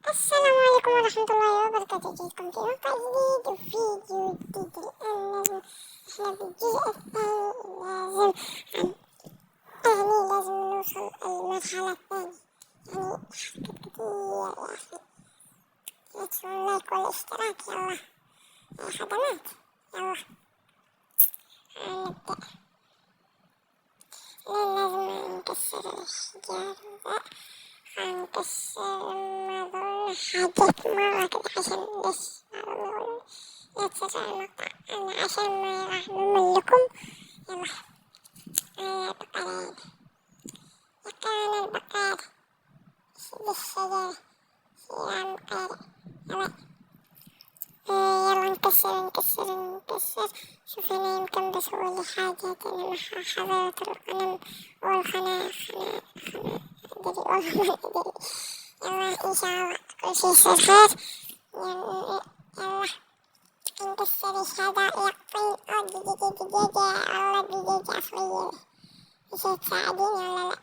السلام عليكم ورحمة الله وبركاته. جيتكم في مقطع جديد وفيديو جديد. الآن لازم احنا في الجزء الثاني لازم نوصل المرحلة الثانية. حركات كتير يا أخي، لا تنسوا اللايك والاشتراك. يلا يا خدمات، يلا نبدأ. لازم نكسر الحجار ذا، هنكسر ما أظن حاجات مرة كده عشان بس يتسرع المقطع. أنا عشان ما راح نمل لكم. يلا يا بقرين، يا كان البقر شد الشجرة يا بقر. يلا يلا نكسر. شوف أنا يمكن بسوي لي حاجات. أنا مع حضرة الغنم والخنا أدري والله ما أدري. يلا إن شاء الله كل شي يصير خير. يلا نكسر الحدائق. والله الدجاجة أصلية، مش تساعديني ولا لأ؟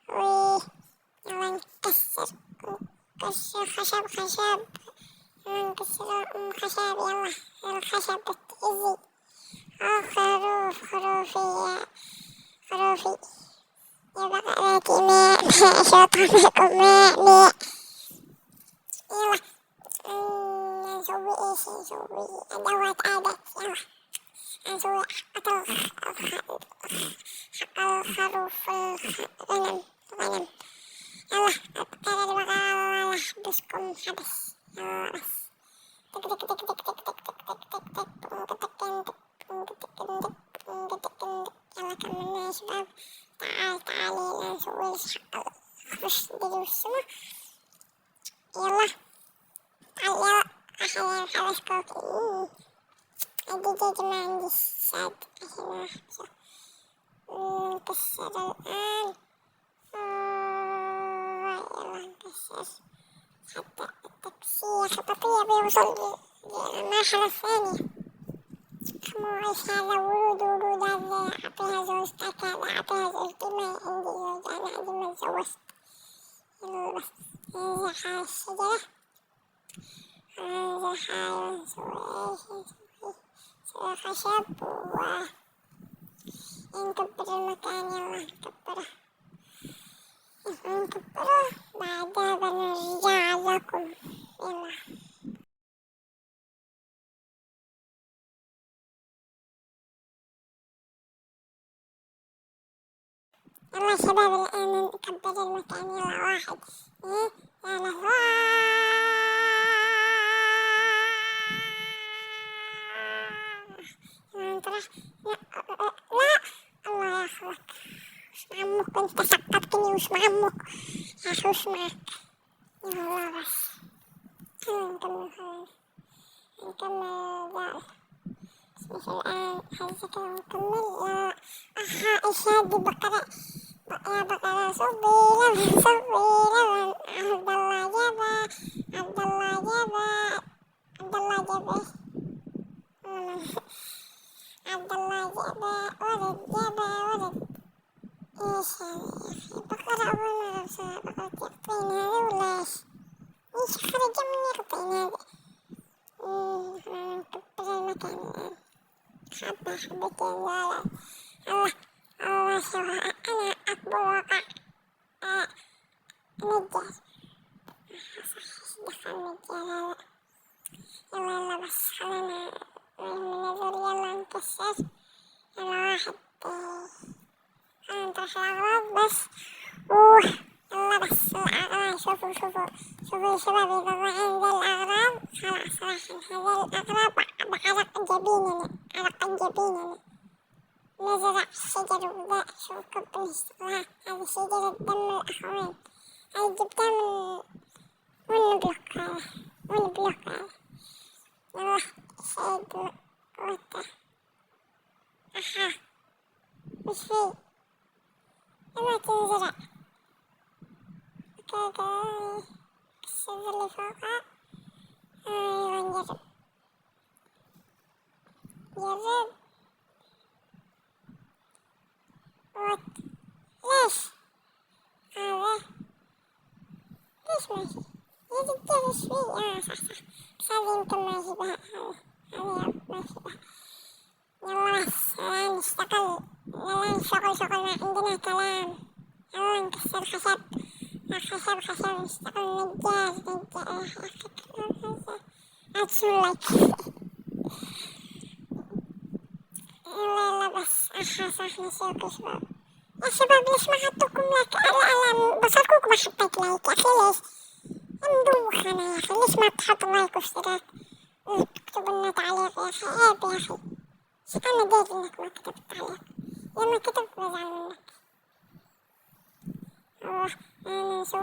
وي يلا نكسر خشب. يلا نكسر خشب. يلا الخشب بتأذي. خروفي يا بقراتي ماء شوطانكم ماء. يلا نسوي ايش؟ نسوي أدوات عادات. يلا نسوي حق الخروف الغنم. يلا أبقر البقرة يحبسكم حبس. يلا بس تك تك تك تك تك تك تك تك تك. يلا كملنا يا شباب. تعالي نسوي لك حق الخرش دي والسما. يلا تعالي يلا أخلي نخلص كوكي. الدجاج ما عندي ساد عشان أحبسه. نكسر الآن. يلا نكسر حتى التكسير خططية بيوصل للمرحلة الثانية. خموعش هذا ورود هذا أعطيها زوج تاكا، أعطيها زوجتي ما عندي زوج، أنا عندي ما تزوجت. يلا بس ننزح على الشجرة وننزح على نسوي خشب ونكبر المكان. يلا نكبره بعدها بنرجع لكم. يلا يلا شباب الآن نكبر المكان. يلا واحد يا لهوي. يلا نطرح. لا الله ياخذك. وش معمك انت سقطتني؟ وش معمك يا أخي؟ وش معك؟ يلا بس خلينا نكمل ذلك. بس الآن هذا كده نكمل. يا أها إيش هادي بقرة يا بقرة؟ صبي لبن. عبد الله جابه. عبد الله جابه ولد. ايش هذا يا أخي؟ بقرة أول مرة بصراحة. بقرة يقطين هذا ولا ايش؟ ايش خرج من يقطين هذا؟ نكبر المكان الآن. حبتين. لا الله شوف أنا أكبر وقع نجار. صح دخل نجار هذا. يلا بس خلينا ننزل. يلا نكسر. يلا واحد خلينا نطرح الأغراض بس. يلا بس الأغراض. شوفوا يا شباب. إذا ضاعين ذا الأغراض خلاص راحت. هذا الأغراض بعرق جبيننا. نزرع الشجر وذا. شوفوا بنشتغلها. هذه شجرة دم الأخوين. هذه جبتها من بلوك هذا. يلا شيد وتا. أها وش فيه؟ يلا تنزرع كذا. الشجر اللي فوقها. أيوة نجرب. وات ليش هذا؟ ليش ماشي؟ هي تتجري شوي صح صح، بس هذه يمكن ما يجيبها، هذه ما يجيبها. يلا بس يلا نشتغل، يلا نشتغل شغل، ما عندنا كلام. يلا نكسر خشب، خشب خشب، نشتغل نجار نجار. أتشولك يلا بس صح نسيوك يا شباب. يا شباب ليش ما حطوكم لايك؟ أنا بصلكوك ما حطيت لايك يا أخي، ليش؟ مدوخ أنا يا أخي، ليش ما تحط لايك واشتراك وتكتبوا لنا تعليق يا أخي؟ عيب يا أخي، شو أنا داير إنك ما كتبت تعليق، لما كتبت بزعل منك. والله أنا نسوي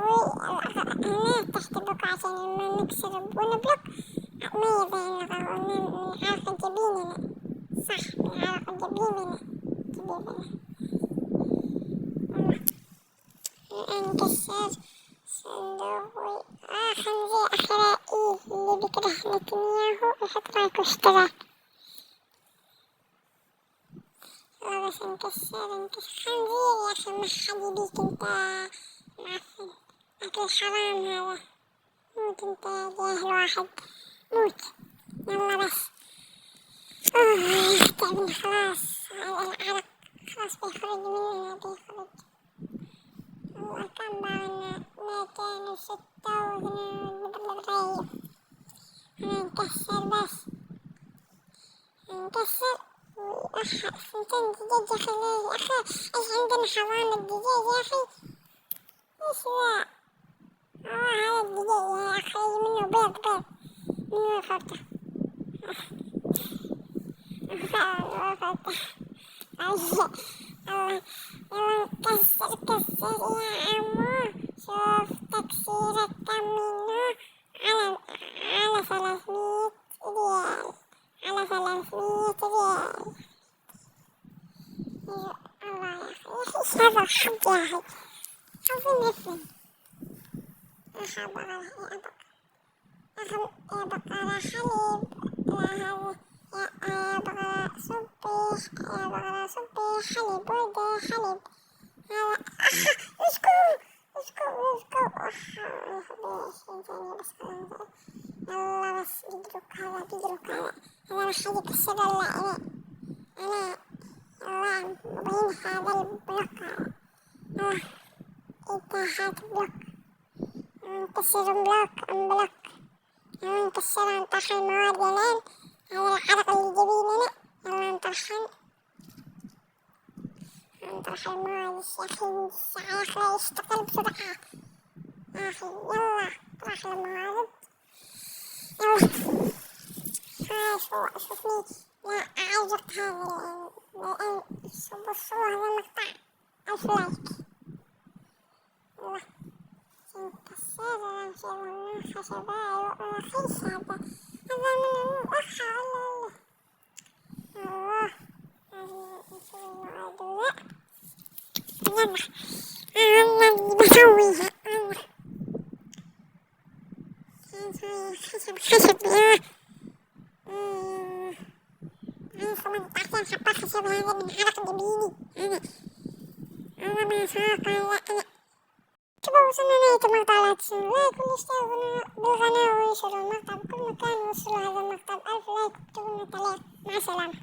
هنا تحت بلوك عشان لما نكسر ونبلوك ما يبين لغة، نعرف الجبين هنا صح، نعرف الجبين هنا انكسر صندوق خنزير أخرائي اللي بيكره نتنياهو يحط لايك واشتراك. يلا بس انكسر خنزير يا أخي، ما حد يبيك انت معفن، أكل حرام هذا، موت انت يا جاهل واحد موت. يلا بس تعبنا خلاص، العرق خلاص بيخرج مننا بيخرج. والله كان معنا 206 بالغاية. هنكسر بس هنكسر سنتين دجاج يا أخي، يا أخي إيش عندنا حوامل الدجاج يا أخي، إيش ذا؟ هذا الدجاج يا أخي منه بيض منه فرطة الله يلا نكسر كسر يا عمو، شوف تكسيرة منه على 300 ريال، على 300 ريال. الله يا أخي إيش هذا الحب يا أخي، حظ نفن يا بقرة يا بقرة حليب، يا بقرة صبي، يا بقرة صبي حليب وردة حليب. هذا اسكو ثانية بس يلا بس بيدرك هذا ما حد يكسر إلا أنا يلا مبين هذا البلوك هذا انت هات بلوك، نكسر بلوك يلا نكسر، نطحن المواد ينام، هذا العرق اللي جبيننا يلا نطحن المواد يا أخي، الساعة أخرى يشتغل بسرعة يا أخي. يلا طرح المواد يلا شوفني لا أعجبت هذا الآن بصوا هذا المقطع 1000 لايك. يلا نكسر نمشي والله خشباء ورخيص، هذا من الأخ الله هذه نسوي المواد يلا اللي بسويها يلا خشب يا 18 حبة خشب، هذا من عرق جبيني أنا ما فاق أنا. شوفوا وصلنا نهاية المقطع، لا تنسوا لايك والاشتراك بالقناة وينشروا المقطع بكل مكان، ووصلوا هذا المقطع ب1000 لايك وكتبوا لنا تعليق. مع السلامة.